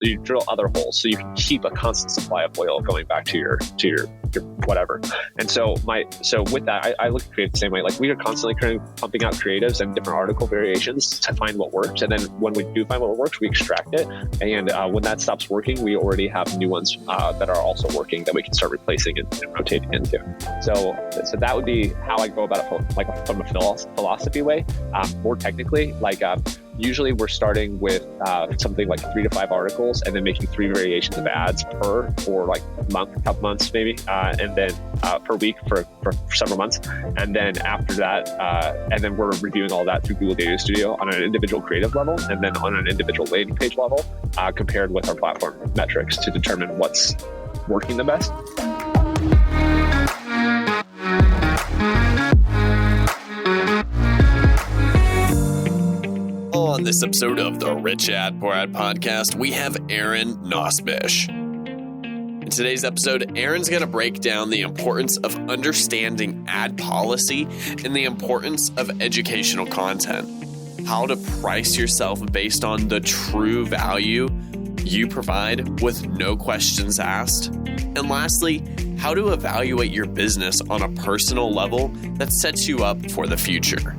you drill other holes so you can keep a constant supply of oil going back to your whatever. And so with that, I look at creative the same way. Like, we are constantly pumping out creatives and different article variations to find what works. And then when we do find what works, we extract it. And when that stops working, we already have new ones that are also working that we can start replacing and rotating into. So that would be how I go about it, like from a philosophy way. More technically, like usually we're starting with something like 3 to 5 articles and then making 3 variations of ads for like a month, a couple months maybe, and then per week for several months. And then after that, and then we're reviewing all that through Google Data Studio on an individual creative level and then on an individual landing page level, compared with our platform metrics to determine what's working the best. On this episode of the Rich Ad Poor Ad podcast, we have Aaron Nosbisch. In today's episode, Aaron's going to break down the importance of understanding ad policy and the importance of educational content, how to price yourself based on the true value you provide with no questions asked, and lastly, how to evaluate your business on a personal level that sets you up for the future.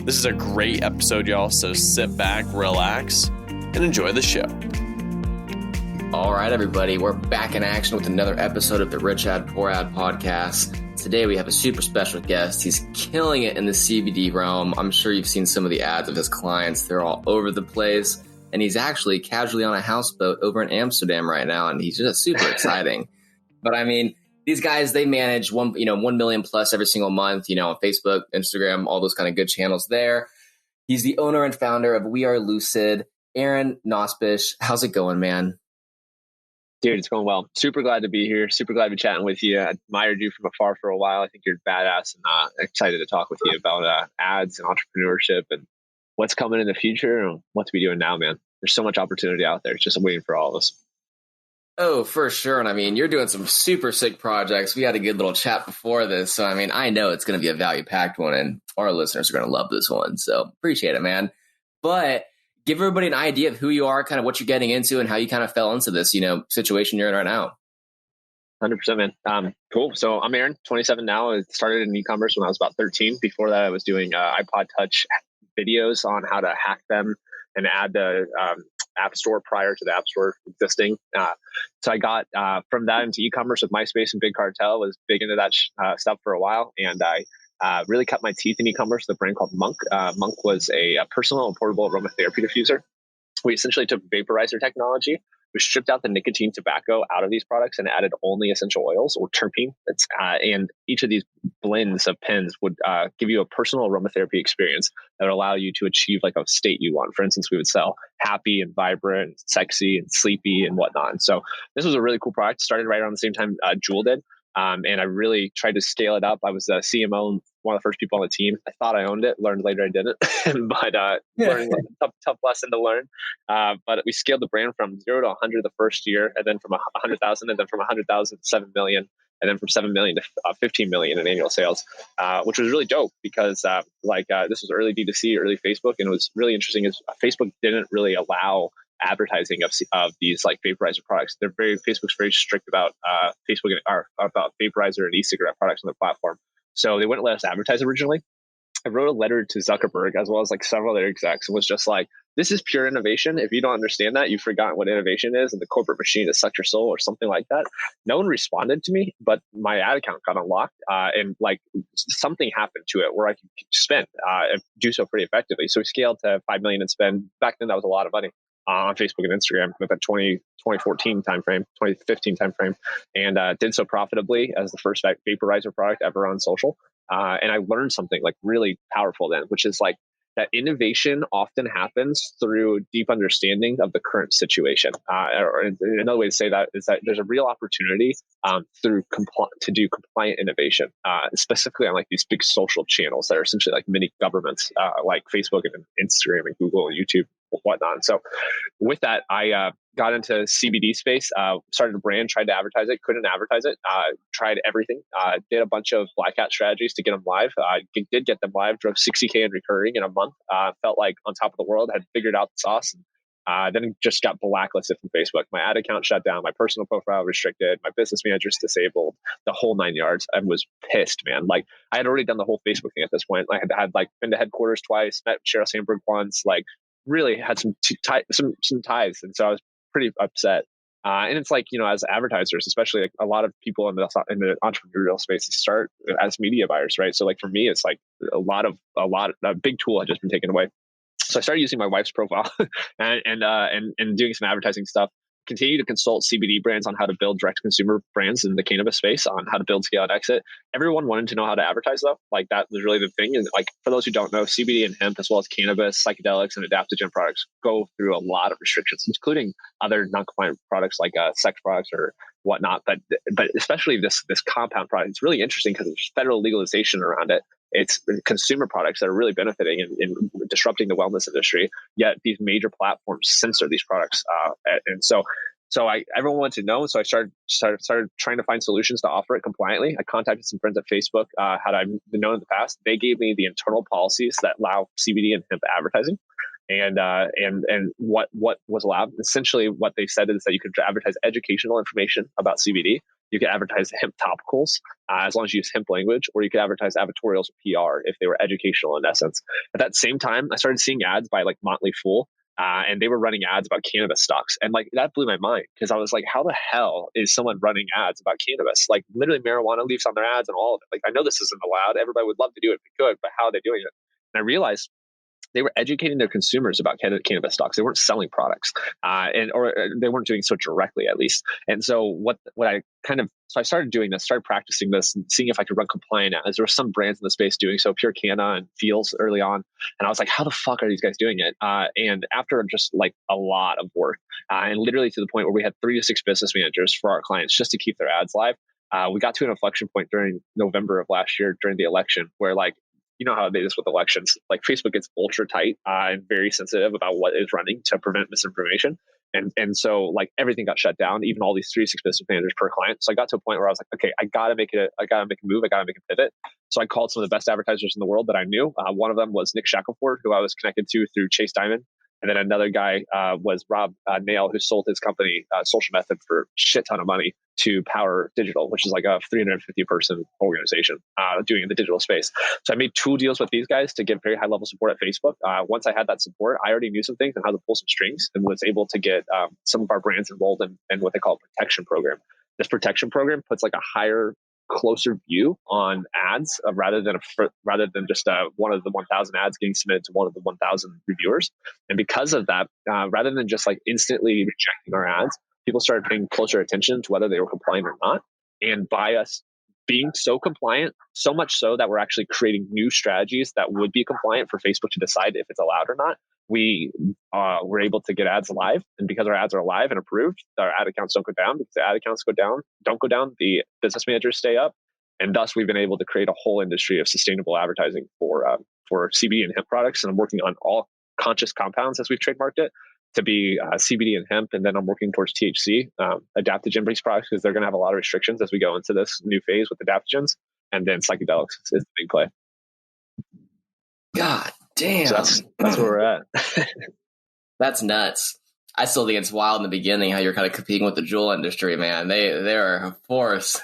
This is a great episode, y'all, so sit back, relax, and enjoy the show. All right, everybody, we're back in action with another episode of the Rich Ad Poor Ad podcast. Today, we have a super special guest. He's killing it in the CBD realm. I'm sure you've seen some of the ads of his clients. They're all over the place. And he's actually casually on a houseboat over in Amsterdam right now, and he's just super exciting. But I mean, these guys, they manage 1 million plus every single month, on Facebook, Instagram, all those kind of good channels there. He's the owner and founder of We Are Lucid. Aaron Nosbisch, how's it going, man? Dude, it's going well. Super glad to be here. Super glad to be chatting with you. I admired you from afar for a while. I think you're badass, and excited to talk with you about ads and entrepreneurship and what's coming in the future and what to be doing now, man. There's so much opportunity out there. It's just waiting for all of us. Oh, for sure. And I mean, you're doing some super sick projects. We had a good little chat before this. So, I mean, I know it's going to be a value-packed one, and our listeners are going to love this one. So appreciate it, man. But give everybody an idea of who you are, kind of what you're getting into, and how you kind of fell into this, situation you're in right now. 100%, man. Cool. So I'm Aaron, 27 now. I started in e-commerce when I was about 13. Before that, I was doing iPod Touch videos on how to hack them and add the App Store prior to the App Store existing. So I got from that into e-commerce with MySpace and Big Cartel. Was big into that stuff for a while, and I really cut my teeth in e-commerce with a brand called Monk. Monk was a personal and portable aromatherapy diffuser. We essentially took vaporizer technology. We stripped out the nicotine tobacco out of these products and added only essential oils or terpene. And each of these blends of pens would give you a personal aromatherapy experience that would allow you to achieve like a state you want. For instance, we would sell happy and vibrant, and sexy and sleepy and whatnot. And so this was a really cool product. Started right around the same time Juul did. And I really tried to scale it up. I was a CMO and one of the first people on the team. I thought I owned it, learned later I didn't, but learning a tough lesson to learn. But we scaled the brand from 0 to 100 the first year, and then from 100,000, and then from 100,000 to 7 million, and then from 7 million to 15 million in annual sales, which was really dope because this was early D2C, early Facebook. And it was really interesting is Facebook didn't really allow advertising of these like vaporizer products. Facebook's very strict about about vaporizer and e-cigarette products on their platform. So they wouldn't let us advertise originally. I wrote a letter to Zuckerberg as well as like several other execs and was just like, this is pure innovation. If you don't understand that, you've forgotten what innovation is and the corporate machine has sucked your soul or something like that. No one responded to me, but my ad account got unlocked and like something happened to it where I could spend and do so pretty effectively. So we scaled to 5 million in spend. Back then, that was a lot of money on Facebook and Instagram with that 2014 timeframe, 2015 timeframe, and did so profitably as the first vaporizer product ever on social. And I learned something like really powerful then, which is like that innovation often happens through deep understanding of the current situation. Or another way to say that is that there's a real opportunity to do compliant innovation, specifically on like these big social channels that are essentially like mini governments, like Facebook and Instagram and Google and YouTube and whatnot. So with that, I got into CBD space, started a brand, tried to advertise it, couldn't advertise it, tried everything, did a bunch of black hat strategies to get them live, did get them live, drove 60K in recurring in a month, felt like on top of the world, had figured out the sauce and Then just got blacklisted from Facebook. My ad account shut down, my personal profile restricted, my business manager's disabled, the whole 9 yards. I was pissed, man. Like I had already done the whole Facebook thing at this point. I had like been to headquarters twice, met Sheryl Sandberg once, like really had some ties. And so I was pretty upset. And it's like, as advertisers, especially like a lot of people in the entrepreneurial space start as media buyers, right? So like for me, it's like a big tool had just been taken away. So I started using my wife's profile and doing some advertising stuff. Continue to consult CBD brands on how to build direct consumer brands in the cannabis space, on how to build, scale, and exit. Everyone wanted to know how to advertise though. Like that was really the thing. And like for those who don't know, CBD and hemp, as well as cannabis, psychedelics, and adaptogen products, go through a lot of restrictions, including other non-compliant products like sex products or whatnot. But especially this compound product, it's really interesting because there's federal legalization around it. It's consumer products that are really benefiting and disrupting the wellness industry. Yet these major platforms censor these products, and so everyone wanted to know. So I started trying to find solutions to offer it compliantly. I contacted some friends at Facebook. Had I been known in the past, they gave me the internal policies that allow CBD and hemp advertising. And what was allowed. Essentially, what they said is that you could advertise educational information about CBD. You could advertise hemp topicals as long as you use hemp language, or you could advertise advertorials or PR if they were educational in essence. At that same time, I started seeing ads by like Motley Fool, and they were running ads about cannabis stocks. And like that blew my mind because I was like, how the hell is someone running ads about cannabis? Like literally marijuana leaves on their ads and all of it. Like I know this isn't allowed. Everybody would love to do it if they could, but how are they doing it? And I realized they were educating their consumers about cannabis stocks. They weren't selling products, or they weren't doing so directly, at least. And so so I started doing this, started practicing this, and seeing if I could run compliant ads. There were some brands in the space doing so, Pure Canna and Feels early on, and I was like, how the fuck are these guys doing it? And after just like a lot of work, and literally to the point where we had 3 to 6 business managers for our clients just to keep their ads live, we got to an inflection point during November of last year during the election where like, you know how it is with elections. Like Facebook gets ultra tight and very sensitive about what is running to prevent misinformation. And so like everything got shut down, even all these 3 to 6 business managers per client. So I got to a point where I was like, okay, I gotta make a move. I gotta make a pivot. So I called some of the best advertisers in the world that I knew. One of them was Nick Shackelford, who I was connected to through Chase Diamond. And then another guy was Rob Nail, who sold his company Social Method for a shit ton of money to Power Digital, which is like a 350 person organization doing in the digital space. So I made 2 deals with these guys to get very high level support at Facebook. Once I had that support, I already knew some things and how to pull some strings, and was able to get some of our brands involved in what they call a protection program. This protection program puts like a higher, closer view on ads rather than just one of the 1,000 ads getting submitted to one of the 1,000 reviewers. And because of that, rather than just like instantly rejecting our ads, people started paying closer attention to whether they were compliant or not. And by us being so compliant, so much so that we're actually creating new strategies that would be compliant for Facebook to decide if it's allowed or not, we were able to get ads live. And because our ads are live and approved, our ad accounts don't go down. Because the ad accounts don't go down, the business managers stay up. And thus we've been able to create a whole industry of sustainable advertising for CBD and hemp products. And I'm working on all conscious compounds as we've trademarked it to be CBD and hemp. And then I'm working towards THC, adaptogen-based products, because they're going to have a lot of restrictions as we go into this new phase with adaptogens. And then psychedelics is the big play. God damn. So that's where we're at. That's nuts. I still think it's wild in the beginning how you're kind of competing with the jewel industry, man. They're a force.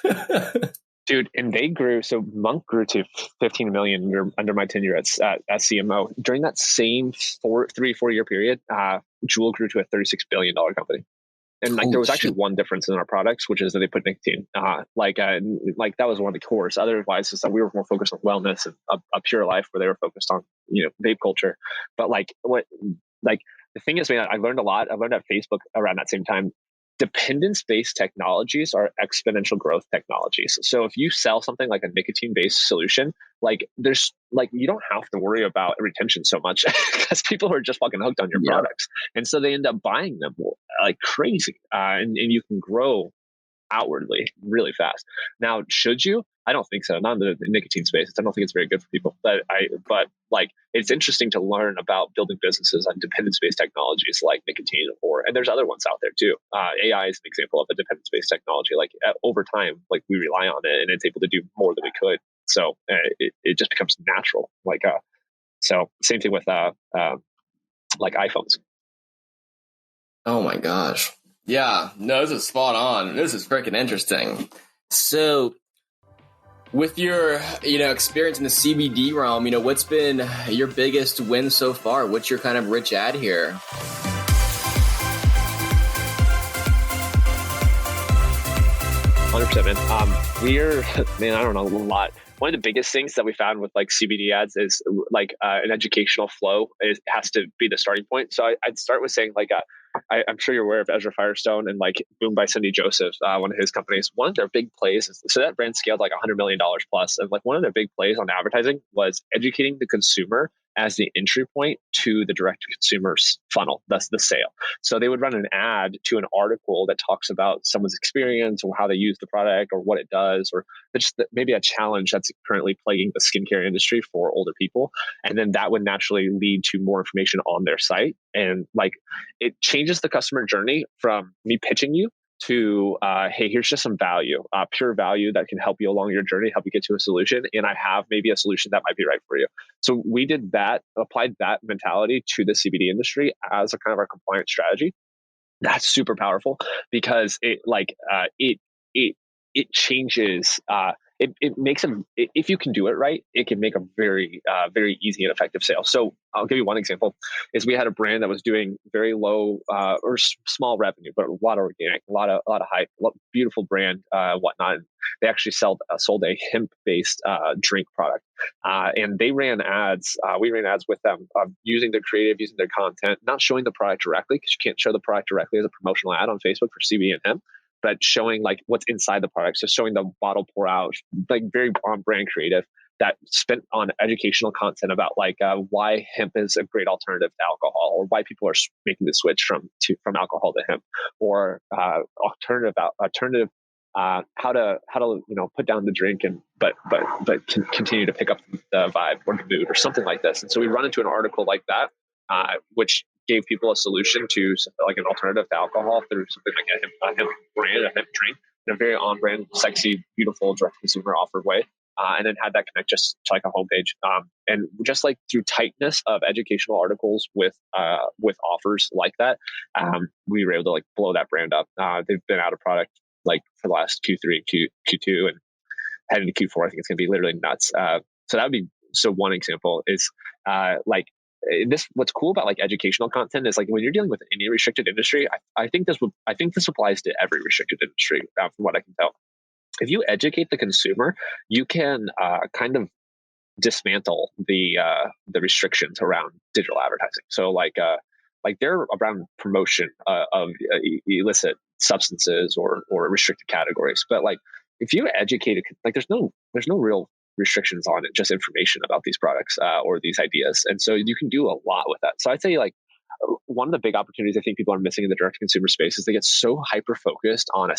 Dude, and they grew. So Monk grew to 15 million under my tenure at CMO. During that same 3-4 year period, Juul grew to a $36 billion company. And like there was actually one difference in our products, which is that they put nicotine. Like that was one of the cores. Otherwise, is that we were more focused on wellness and a pure life, where they were focused on vape culture. But the thing is, man, I learned a lot. I learned at Facebook around that same time. Dependence-based technologies are exponential growth technologies. So if you sell something like a nicotine-based solution, like there's like you don't have to worry about retention so much because people are just fucking hooked on your products, and so they end up buying them like crazy, and you can grow outwardly really fast. Now, should you? I don't think so. Not in the nicotine space. I don't think it's very good for people. But like it's interesting to learn about building businesses on dependence-based technologies like nicotine, and there's other ones out there too. AI is an example of a dependence-based technology. Like over time, like we rely on it, and it's able to do more than we could. So it just becomes natural. So same thing with like iPhones. Oh my gosh. Yeah, no, this is spot on. This is freaking interesting. So with your, experience in the CBD realm, what's been your biggest win so far? What's your kind of rich ad here? 100%, man. I don't know, a lot. One of the biggest things that we found with like CBD ads is like an educational flow has to be the starting point. So I'd start with saying like, I'm sure you're aware of Ezra Firestone and like Boom by Cindy Joseph, one of his companies. One of their big plays, so that brand scaled like $100 million plus. And like one of their big plays on advertising was educating the consumer as the entry point to the direct to consumer's funnel. That's the sale. So they would run an ad to an article that talks about someone's experience or how they use the product or what it does, or just maybe a challenge that's currently plaguing the skincare industry for older people. And then that would naturally lead to more information on their site. And like it changes the customer journey from me pitching you to, hey, here's just some value, pure value that can help you along your journey, help you get to a solution. And I have maybe a solution that might be right for you. So we did that, applied that mentality to the CBD industry as a kind of our compliance strategy. That's super powerful because it changes. It makes if you can do it right, it can make a very easy and effective sale. So I'll give you one example. Is we had a brand that was doing very low or small revenue, but a lot of organic, a lot of hype, beautiful brand, whatnot. They actually sold a hemp based drink product, and they ran ads. We ran ads with them using their creative, using their content, not showing the product directly because you can't show the product directly as a promotional ad on Facebook for CBD and hemp, but showing like what's inside the product. So showing the bottle pour out, like very on brand creative that spent on educational content about like why hemp is a great alternative to alcohol, or why people are making the switch from alcohol to hemp, or alternative how to put down the drink and but continue to pick up the vibe or the mood or something like this. And so we run into an article like that, which gave people a solution to like an alternative to alcohol through something like a hemp brand, a hemp drink, in a very on-brand, sexy, beautiful, direct-to-consumer offered way, and then had that connect just to like a homepage. And just like through tightness of educational articles with offers like that, we were able to like blow that brand up. They've been out of product like for the last Q3 and Q2, and heading to Q4, I think it's going to be literally nuts. So that would be one example is what's cool about like educational content is like when you're dealing with any restricted industry, I think this applies to every restricted industry from what I can tell. If you educate the consumer, you can kind of dismantle the restrictions around digital advertising. So like they're around promotion of illicit substances or restricted categories, but like if you educate, like there's no real restrictions on it, just information about these products or these ideas. And so you can do a lot with that. So I'd say like one of the big opportunities I think people are missing in the direct to consumer space is they get so hyper focused on a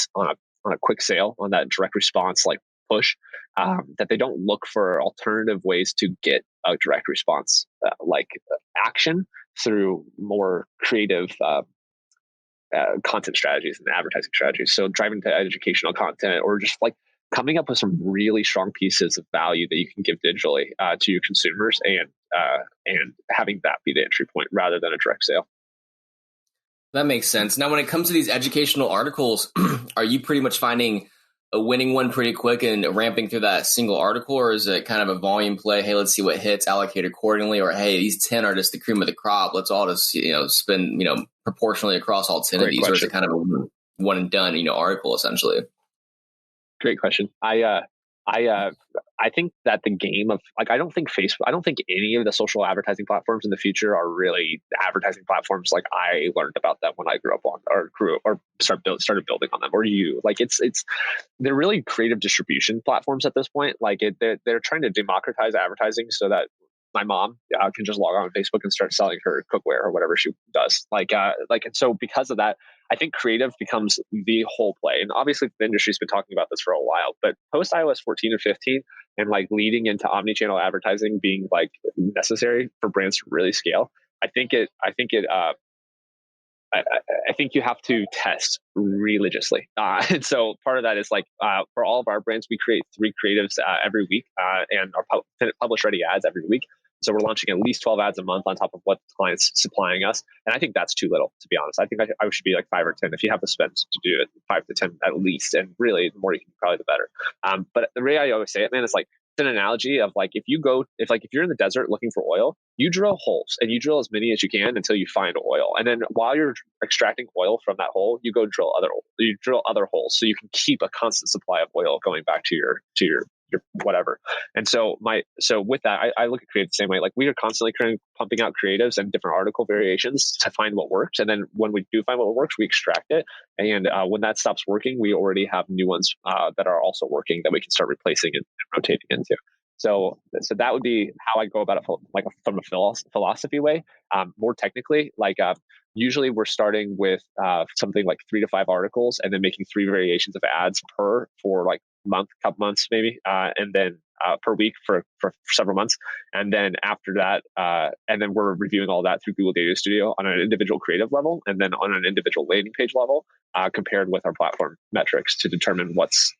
quick sale, on that direct response like push, that they don't look for alternative ways to get a direct response action through more creative content strategies and advertising strategies. So driving to educational content, or just like coming up with some really strong pieces of value that you can give digitally to your consumers, and having that be the entry point rather than a direct sale. That makes sense. Now, when it comes to these educational articles, are you pretty much finding a winning one pretty quick and ramping through that single article, or is it kind of a volume play? Hey, let's see what hits, allocate accordingly, or hey, these 10 are just the cream of the crop. Let's all just spend proportionally across all 10 of these, or is it kind of a one and done article essentially? Great question. I think that the game of I don't think any of the social advertising platforms in the future are really advertising platforms like I learned about them when I grew up on or started building on them, or they're really creative distribution platforms at this point. Like they're trying to democratize advertising so that my mom can just log on Facebook and start selling her cookware or whatever she does. And so because of that, I think creative becomes the whole play. And obviously the industry's been talking about this for a while, but post iOS 14 and 15 and like leading into omni-channel advertising being like necessary for brands to really scale, I think you have to test religiously. And so part of that is for all of our brands, we create 3 creatives every week and our publish ready ads every week. So we're launching at least 12 ads a month on top of what the client's supplying us. And I think that's too little, to be honest. I think I should be like 5 or 10. If you have the spend to do it, 5 to 10 at least. And really, the more you can, probably the better. But the way I always say it, man, is like, it's an analogy of like, if you're in the desert looking for oil, you drill holes and you drill as many as you can until you find oil. And then while you're extracting oil from that hole, you drill other holes so you can keep a constant supply of oil going back to your whatever. And so with that, I look at creative the same way. Like, we are constantly pumping out creatives and different article variations to find what works. And then when we do find what works, we extract it. And when that stops working, we already have new ones that are also working that we can start replacing and rotating into. So that would be how I go about it, like from a philosophy way. More technically, like usually we're starting with something like 3 to 5 articles, and then making 3 variations of ads for like couple months maybe, and then per week for several months. And then after that, and then we're reviewing all that through Google Data Studio on an individual creative level, and then on an individual landing page level, compared with our platform metrics to determine what's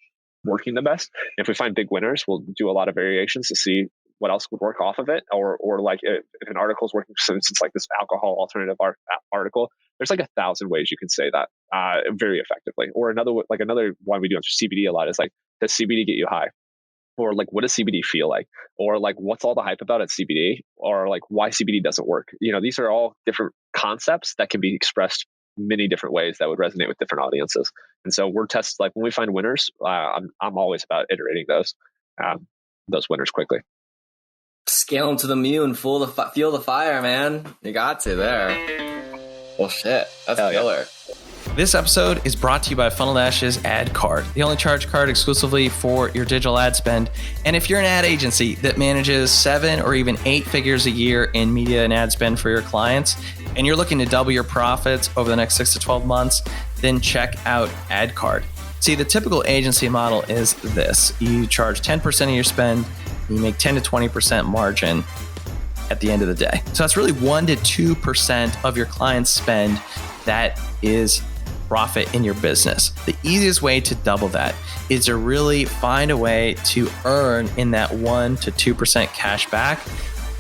working the best. And if we find big winners, we'll do a lot of variations to see what else would work off of it, or like if an article is working, for instance, like this alcohol alternative article, there's like 1,000 ways you can say that very effectively. Or another one we do on CBD a lot is like, does CBD get you high? Or like, what does CBD feel like? Or like, what's all the hype about at CBD? Or like, why CBD doesn't work? These are all different concepts that can be expressed many different ways that would resonate with different audiences. And so we're like when we find winners, I'm always about iterating those winners quickly. Scale them to the moon, feel the fire, man. You got to there. Well, shit, that's killer. Yeah. This episode is brought to you by Funnel Dash's Ad Card, the only charge card exclusively for your digital ad spend. And if you're an ad agency that manages 7 or even 8 figures a year in media and ad spend for your clients, and you're looking to double your profits over the next 6 to 12 months, then check out Ad Card. See, the typical agency model is this. You charge 10% of your spend, and you make 10 to 20% margin at the end of the day. So that's really 1 to 2% of your client's spend that is profit in your business. The easiest way to double that is to really find a way to earn in that 1 to 2% cash back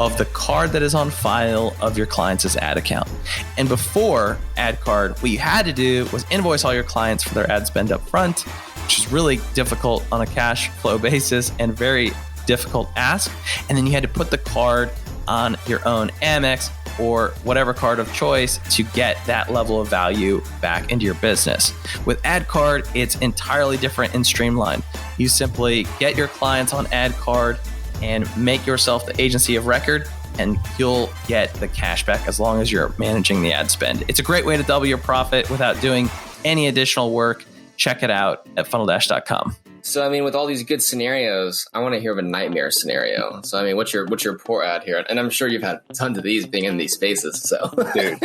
of the card that is on file of your client's ad account. And before Ad Card, what you had to do was invoice all your clients for their ad spend up front, which is really difficult on a cash flow basis and very difficult ask. And then you had to put the card on your own Amex or whatever card of choice to get that level of value back into your business. With Ad Card, it's entirely different and streamlined. You simply get your clients on Ad Card and make yourself the agency of record, and you'll get the cash back as long as you're managing the ad spend. It's a great way to double your profit without doing any additional work. Check it out at funneldash.com. So, I mean, with all these good scenarios, I want to hear of a nightmare scenario. So, I mean, what's your poor ad here? And I'm sure you've had tons of these being in these spaces. So, dude.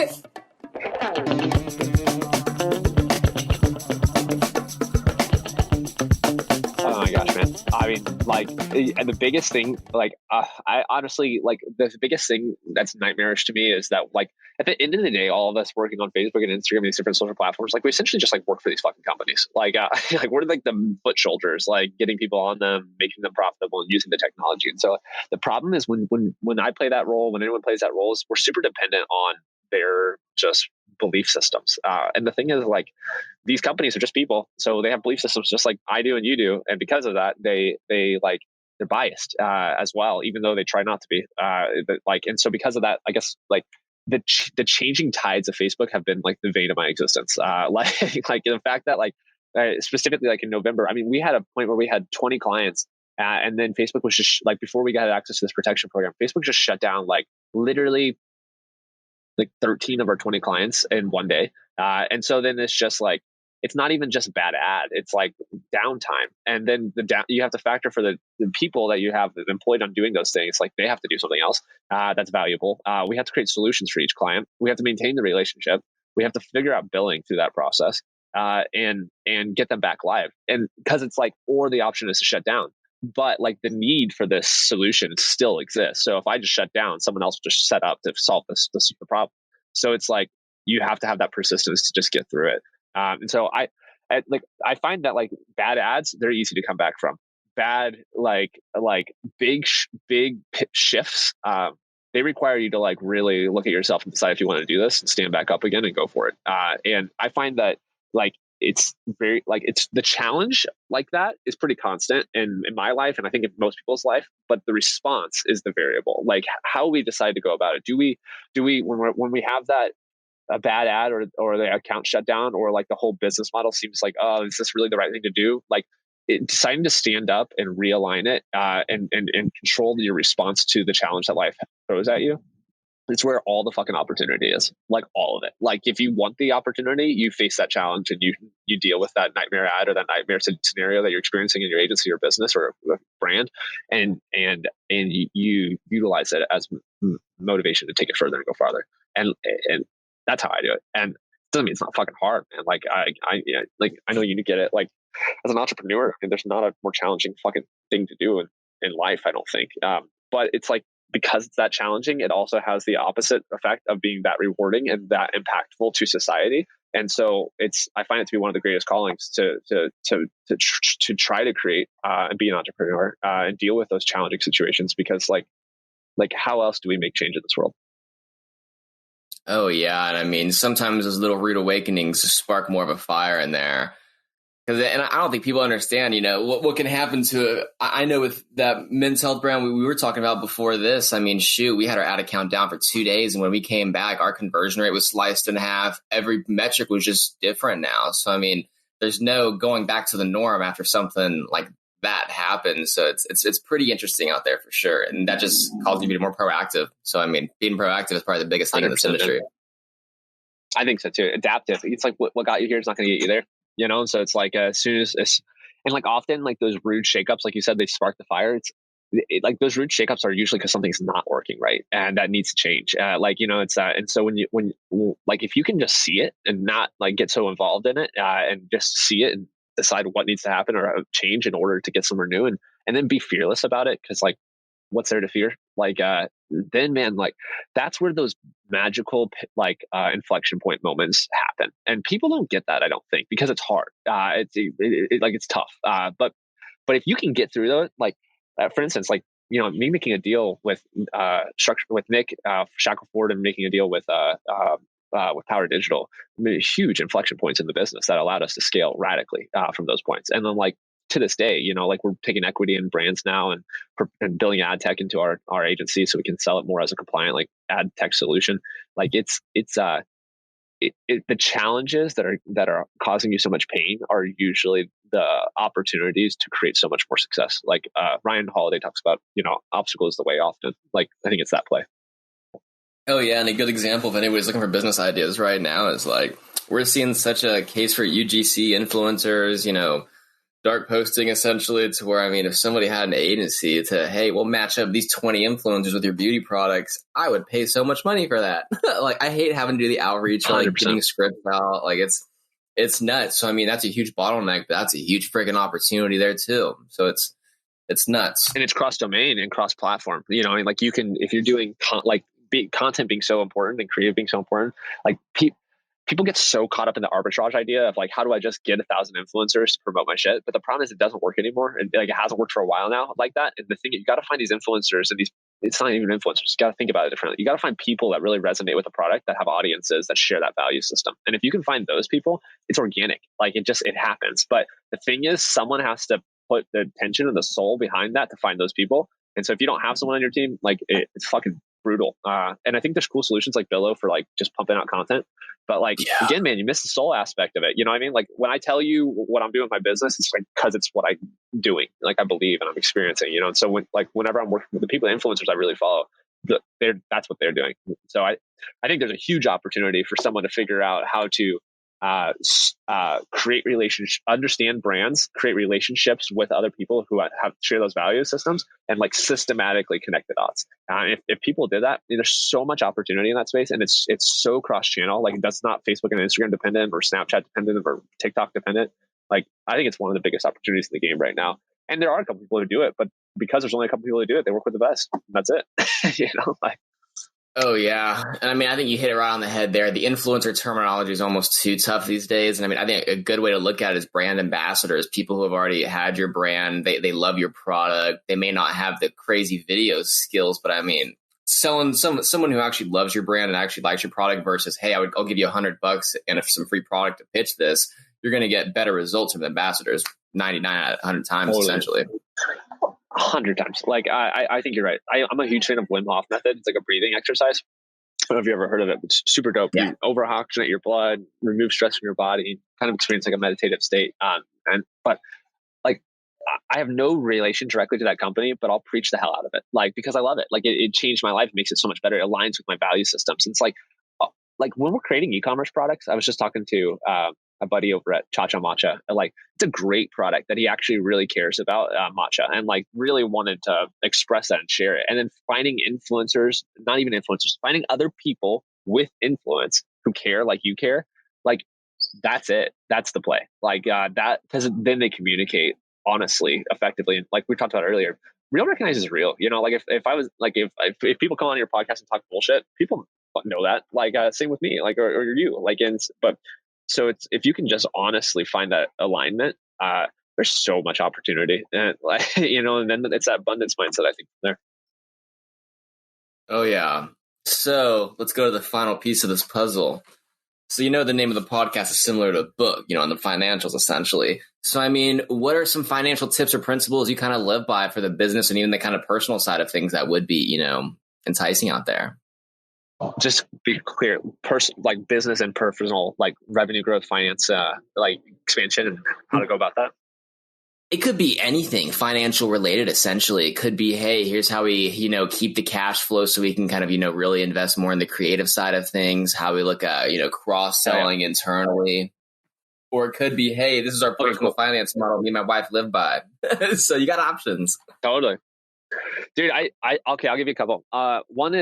Oh my gosh, man. I mean, like, and the biggest thing, like, I honestly, like, the biggest thing that's nightmarish to me is that, like, at the end of the day, all of us working on Facebook and Instagram and these different social platforms, like, we essentially just like work for these fucking companies. Like, like we're like the foot shoulders, like getting people on them, making them profitable, and using the technology. And so the problem is when I play that role, when anyone plays that role, is we're super dependent on their just belief systems. And the thing is, like, these companies are just people, so they have belief systems just like I do and you do, and because of that, they're biased as well, even though they try not to be. And so because of that, I guess like the changing tides of Facebook have been like the vein of my existence. Like the fact that specifically like in November, I mean, we had a point where we had 20 clients, and then Facebook was just like, before we got access to this protection program, Facebook just shut down like literally like 13 of our 20 clients in one day. And so then it's just like, it's not even just bad ad, it's like downtime. And then you have to factor for the people that you have employed on doing those things, like they have to do something else that's valuable. We have to create solutions for each client. We have to maintain the relationship. We have to figure out billing through that process and get them back live. And because it's like, or the option is to shut down. But like the need for this solution still exists. So if I just shut down, someone else will just set up to solve this the problem. So it's like, you have to have that persistence to just get through it. And so I find that like bad ads, they're easy to come back from. Bad, like big shifts, they require you to like really look at yourself and decide if you want to do this and stand back up again and go for it. And I find that like it's very like it's the challenge like that is pretty constant in my life, and I think in most people's life, but the response is the variable. Like how we decide to go about it. Do we when we have that a bad ad or the account shut down, or like the whole business model seems like, oh, is this really the right thing to do? Like deciding to stand up and realign it and control your response to the challenge that life throws at you. It's where all the fucking opportunity is, like all of it. Like if you want the opportunity, you face that challenge and you deal with that nightmare ad or that nightmare scenario that you're experiencing in your agency or business or brand, and you utilize it as motivation to take it further and go farther. And that's how I do it. And it doesn't mean it's not fucking hard, man. Like I know you get it. Like as an entrepreneur, there's not a more challenging fucking thing to do in life, I don't think. But it's like, because it's that challenging, it also has the opposite effect of being that rewarding and that impactful to society. And so I find it to be one of the greatest callings to try to create and be an entrepreneur and deal with those challenging situations, because like how else do we make change in this world? Oh yeah. And I mean, sometimes those little rude awakenings spark more of a fire in there. And I don't think people understand, what can happen to it. I know with that men's health brand we were talking about before this, I mean, shoot, we had our ad account down for 2 days. And when we came back, our conversion rate was sliced in half. Every metric was just different now. So, I mean, there's no going back to the norm after something like that happens. So it's pretty interesting out there for sure. And that just calls you to be more proactive. So, I mean, being proactive is probably the biggest thing in this industry. I think so too. Adaptive. It's like what got you here is not going to get you there. So it's like as soon as and like often like those rude shakeups, like you said, they spark the fire. Like those rude shakeups are usually because something's not working right, and that needs to change. It's and so when like if you can just see it and not like get so involved in it and just see it and decide what needs to happen or change in order to get somewhere new, and then be fearless about it, because like what's there to fear? Like then man, like that's where those magical inflection point moments happen, and people don't get that, I don't think, because it's hard. It's tough. But if you can get through those, like for instance, like me making a deal with Nick Shackelford and making a deal with Power Digital, I mean, huge inflection points in the business that allowed us to scale radically from those points. And then like to this day, like we're taking equity in brands now and building ad tech into our agency so we can sell it more as a compliant like ad tech solution. Like it's the challenges that are causing you so much pain are usually the opportunities to create so much more success. Like Ryan Holiday talks about, obstacle is the way often. Like I think it's that play. Oh yeah, and a good example if anybody's looking for business ideas right now is like we're seeing such a case for UGC influencers, dark posting essentially, to where, I mean, if somebody had an agency to, hey, we'll match up these 20 influencers with your beauty products, I would pay so much money for that. Like I hate having to do the outreach, or like getting scripts out. Like it's nuts. So I mean, that's a huge bottleneck, but that's a huge freaking opportunity there too. So it's nuts. And it's cross domain and cross platform. Like you can, if you're doing content being so important and creative being so important, like people get so caught up in the arbitrage idea of like, how do I just get 1,000 influencers to promote my shit? But the problem is it doesn't work anymore. And like it hasn't worked for a while now like that. And the thing, you got to find these influencers, and it's not even influencers. You got to think about it differently. You got to find people that really resonate with the product, that have audiences that share that value system. And if you can find those people, it's organic. Like it happens. But the thing is, someone has to put the attention and the soul behind that to find those people. And so if you don't have someone on your team, like it's fucking brutal. And I think there's cool solutions like Billo for like just pumping out content. But like, again, man, you miss the soul aspect of it. You know what I mean? Like when I tell you what I'm doing with my business, it's like, cause it's what I'm doing. Like I believe and I'm experiencing, And so whenever I'm working with the people, the influencers I really follow, that's what they're doing. So I think there's a huge opportunity for someone to figure out how to create relationships, understand brands, create relationships with other people who share those value systems, and like systematically connect the dots. If people did that, there's so much opportunity in that space, and it's so cross channel. Like that's not Facebook and Instagram dependent, or Snapchat dependent, or TikTok dependent. Like I think it's one of the biggest opportunities in the game right now. And there are a couple people who do it, but because there's only a couple people who do it, they work with the best. That's it. Oh, yeah. And I mean, I think you hit it right on the head there. The influencer terminology is almost too tough these days. And I mean, I think a good way to look at it is brand ambassadors, people who have already had your brand. They love your product. They may not have the crazy video skills, but I mean, selling someone who actually loves your brand and actually likes your product versus, hey, I'll give you $100 and some free product to pitch this, you're going to get better results from the ambassadors 99 out of 100 times, totally. Essentially. 100 times. Like, I think you're right. I'm a huge fan of Wim Hof method. It's like a breathing exercise. I don't know if you ever heard of it, but it's super dope. Yeah. You over-oxygenate your blood, remove stress from your body, kind of experience like a meditative state. But like, I have no relation directly to that company, but I'll preach the hell out of it. Like, because I love it. Like it changed my life. It makes it so much better. It aligns with my value systems. It's like when we're creating e-commerce products, I was just talking to a buddy over at Cha Cha Matcha. Like, it's a great product that he actually really cares about matcha, and like really wanted to express that and share it. And then finding influencers, not even influencers, finding other people with influence who care like you care. Like, that's it. That's the play. Like that, because then they communicate honestly, effectively. And like we talked about earlier, real recognizes real. You know, like if I was like, if people come on your podcast and talk bullshit, people know that. Like same with me, like or you, like but so it's, if you can just honestly find that alignment, there's so much opportunity, and like and then it's that abundance mindset, I think, there. Oh yeah. So let's go to the final piece of this puzzle. So the name of the podcast is similar to a book, on the financials essentially. So I mean, what are some financial tips or principles you kind of live by for the business and even the kind of personal side of things that would be, enticing out there? Just be clear, like business and personal, like revenue growth, finance, like expansion, and how to go about that. It could be anything financial related, essentially. It could be, hey, here's how we, keep the cash flow so we can kind of, really invest more in the creative side of things, how we look at, cross-selling internally. Or it could be, hey, this is our personal finance model me and my wife live by. So you got options. Totally. Dude, okay, I'll give you a couple. One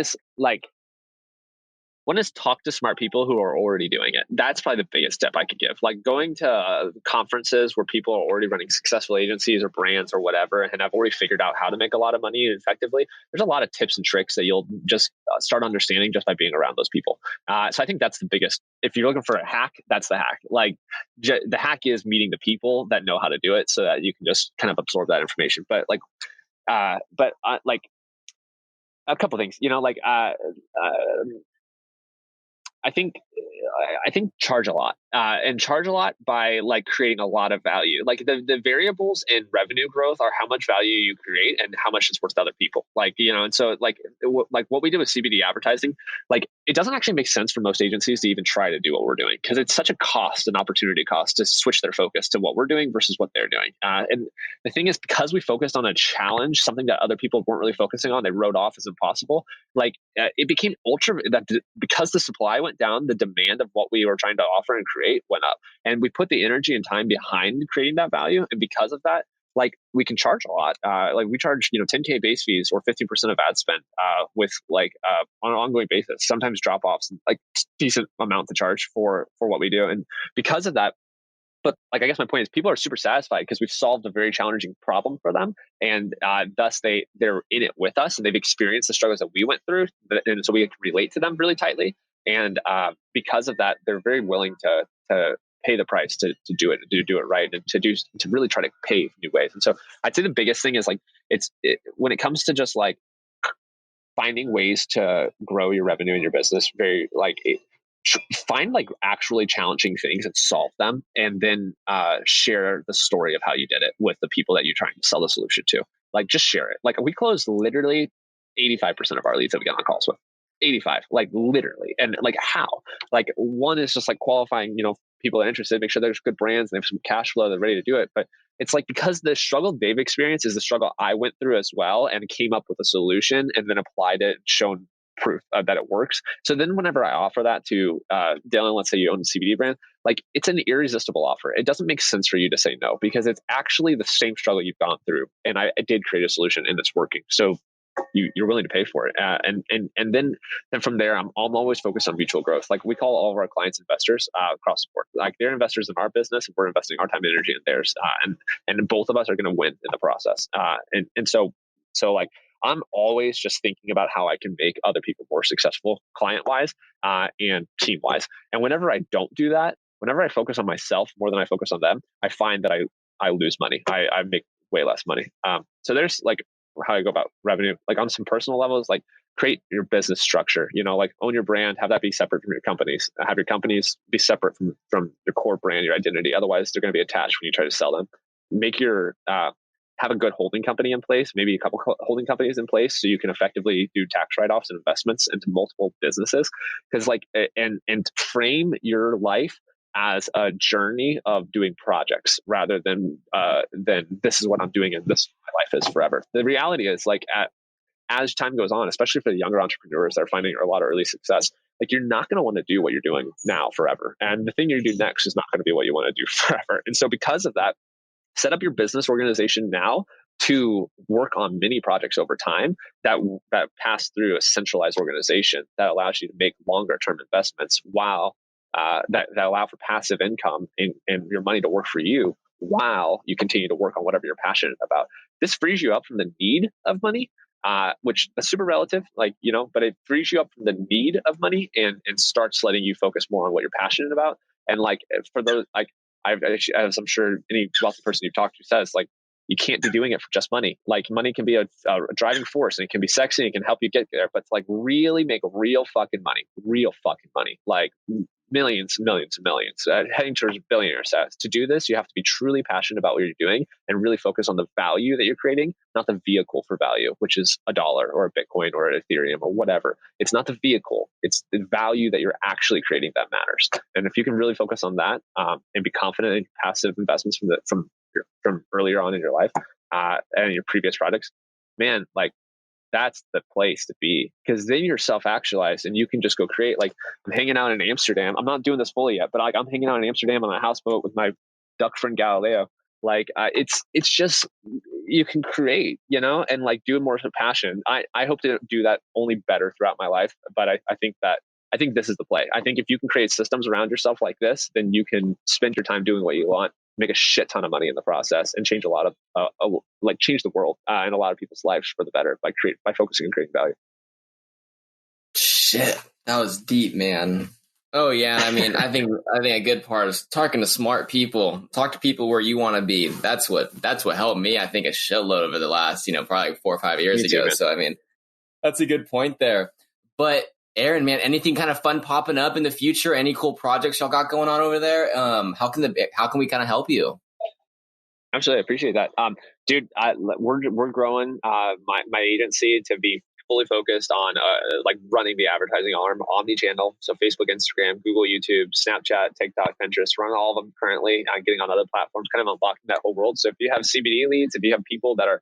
is talk to smart people who are already doing it. That's probably the biggest step I could give. Like going to conferences where people are already running successful agencies or brands or whatever, and have already figured out how to make a lot of money effectively. There's a lot of tips and tricks that you'll just start understanding just by being around those people. So I think that's the biggest. If you're looking for a hack, that's the hack. Like the hack is meeting the people that know how to do it, so that you can just kind of absorb that information. But like a couple things, I think charge a lot, and charge a lot by like creating a lot of value. Like the variables in revenue growth are how much value you create and how much it's worth to other people. Like, and so like what we do with CBD advertising, like it doesn't actually make sense for most agencies to even try to do what we're doing, because it's such an opportunity cost to switch their focus to what we're doing versus what they're doing. And the thing is, because we focused on a challenge, something that other people weren't really focusing on, they wrote off as impossible. Like it became because the supply went down, the demand of what we were trying to offer and create went up, and we put the energy and time behind creating that value. And because of that, like we can charge a lot. Like we charge, 10K base fees or 15% of ad spend, with like on an ongoing basis, sometimes drop offs, like decent amount to charge for what we do. And because of that, but like, I guess my point is people are super satisfied because we've solved a very challenging problem for them. And thus they're in it with us, and they've experienced the struggles that we went through. And so we can relate to them really tightly. And because of that, they're very willing to pay the price to do it, to do it right, and to really try to pave new ways. And so I'd say the biggest thing is like, when it comes to just like finding ways to grow your revenue in your business, find like actually challenging things and solve them, and then share the story of how you did it with the people that you're trying to sell the solution to. Like just share it. Like we closed literally 85% of our leads that we got on calls with. 85, like literally. And like how? Like one is just like qualifying, people that are interested, make sure there's good brands and they have some cash flow, they're ready to do it. But it's like, because the struggle they've experienced is the struggle I went through as well, and came up with a solution and then applied it, shown proof that it works. So then whenever I offer that to Dylan, let's say you own a CBD brand, like it's an irresistible offer. It doesn't make sense for you to say no, because it's actually the same struggle you've gone through. And I did create a solution and it's working. So you're willing to pay for it. And then from there, I'm always focused on mutual growth. Like we call all of our clients investors across the board. Like they're investors in our business, and we're investing our time and energy in theirs. And both of us are going to win in the process. And so like, I'm always just thinking about how I can make other people more successful client-wise and team-wise. And whenever I don't do that, whenever I focus on myself more than I focus on them, I find that I lose money. I make way less money. So there's like how I go about revenue, like on some personal levels, like create your business structure, like own your brand, have that be separate from your companies, have your companies be separate from your core brand, your identity. Otherwise they're going to be attached when you try to sell them. Make your, have a good holding company in place, maybe a couple holding companies in place so you can effectively do tax write-offs and investments into multiple businesses. Because and frame your life as a journey of doing projects rather than this is what I'm doing and this my life is forever. The reality is as time goes on, especially for the younger entrepreneurs that are finding a lot of early success, you're not going to want to do what you're doing now forever. And the thing you do next is not going to be what you want to do forever. And so because of that, set up your business organization now to work on mini projects over time that pass through a centralized organization that allows you to make longer term investments while that allow for passive income and your money to work for you while you continue to work on whatever you're passionate about. This frees you up from the need of money, which is super relative, but it frees you up from the need of money and starts letting you focus more on what you're passionate about. And for those, as I'm sure any wealthy person you've talked to says, you can't be doing it for just money. Money can be a driving force and it can be sexy and it can help you get there, but really make real fucking money, millions and millions and millions, heading towards billionaire status. To do this, you have to be truly passionate about what you're doing and really focus on the value that you're creating, not the vehicle for value, which is $1 or a Bitcoin or an Ethereum or whatever. It's not the vehicle, it's the value that you're actually creating that matters. And if you can really focus on that and be confident in passive investments from earlier on in your life and your previous projects, man, that's the place to be, because then you're self-actualized and you can just go create. I'm hanging out in Amsterdam. I'm not doing this fully yet, but I'm hanging out in Amsterdam on a houseboat with my duck friend Galileo. It's just, you can create, and do it more with passion. I hope to do that only better throughout my life. But I think this is the play. I think if you can create systems around yourself like this, then you can spend your time doing what you want, make a shit ton of money in the process, and change a lot of change the world and a lot of people's lives for the better by focusing on creating value. Shit, that was deep, man. Oh yeah, I mean, I think a good part is talking to smart people. Talk to people where you want to be. That's what helped me. I think a shitload over the last probably 4 or 5 years ago. So I mean, that's a good point there. But Aaron, man, anything kind of fun popping up in the future? Any cool projects y'all got going on over there? How can we kind of help you? Absolutely, I appreciate that, dude. We're growing my agency to be fully focused on running the advertising arm, omni-channel. So Facebook, Instagram, Google, YouTube, Snapchat, TikTok, Pinterest, run all of them currently. Getting on other platforms, kind of unlocking that whole world. So if you have CBD leads, if you have people that are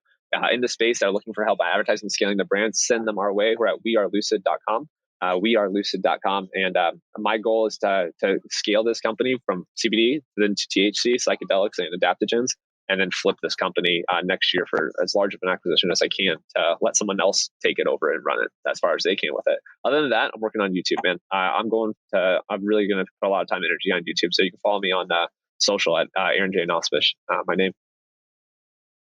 in the space that are looking for help by advertising and scaling the brand, send them our way. We're at wearelucid.com. wearelucid.com. And my goal is to scale this company from CBD then to THC, psychedelics, and adaptogens, and then flip this company next year for as large of an acquisition as I can to let someone else take it over and run it as far as they can with it. Other than that, I'm working on YouTube, man. I'm really going to put a lot of time and energy on YouTube. So you can follow me on social at Aaron J. Nosbisch, my name.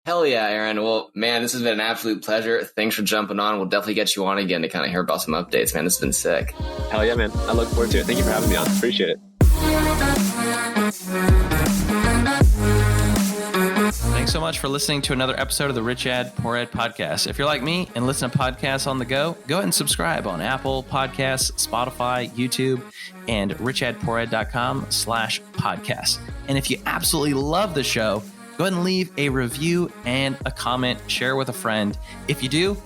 Hell yeah, Aaron. Well, man, this has been an absolute pleasure. Thanks for jumping on. We'll definitely get you on again to kind of hear about some updates, man. This has been sick. Hell yeah, man. I look forward to it. Thank you for having me on. Appreciate it. Thanks so much for listening to another episode of the Rich Ad Poor Ad podcast. If you're like me and listen to podcasts on the go ahead and subscribe on Apple Podcasts, Spotify, YouTube, and richadpoorad.com/podcast. And if you absolutely love the show, go ahead and leave a review and a comment, share with a friend. If you do,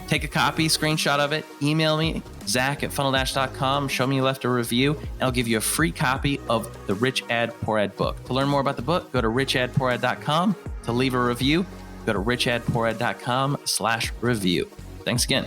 take a copy, screenshot of it, email me, Zach@funneldash.com, show me you left a review, and I'll give you a free copy of the Rich Ad Poor Ad book. To learn more about the book, go to richadpoorad.com. To leave a review, go to richadpoorad.com/review. Thanks again.